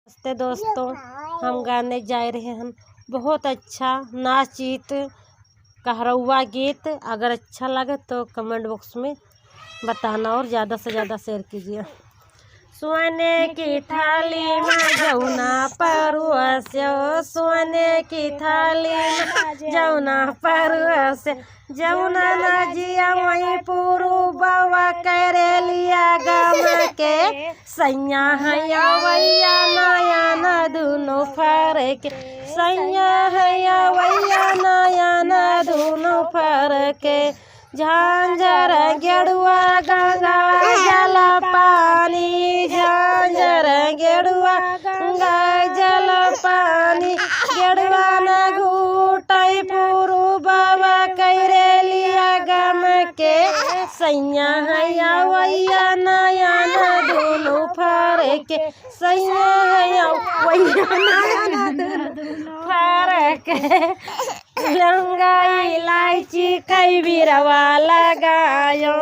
नमस्ते दोस्तों, हम गाने जा रहे हैं। बहुत अच्छा नाचित कहरौआ गीत। अगर अच्छा लगे तो कमेंट बॉक्स में बताना और ज़्यादा से ज़्यादा शेयर कीजिए। सोने की थाली में जौना परुआ, सोने की थाली में जौना परुआ से जौना नाजिया वही पुरु बाबा करे लिया गम के सैया हैया वैया नया न दुनो फरक, सैया हैया वैया नया न दुनो फरक। झांझर गेड़ुआ गंगा जल पानी, झांझर गेड़ुआ गंगा जल पानी, गेड़ुआ न घूटई पुरु बाबा करे लिया गम के सैया हैया वैया नया न दुनो फरक, सैया हैया वैया नया न दुनो फरक। लौंगा इलायची कई बिरवा लगायो।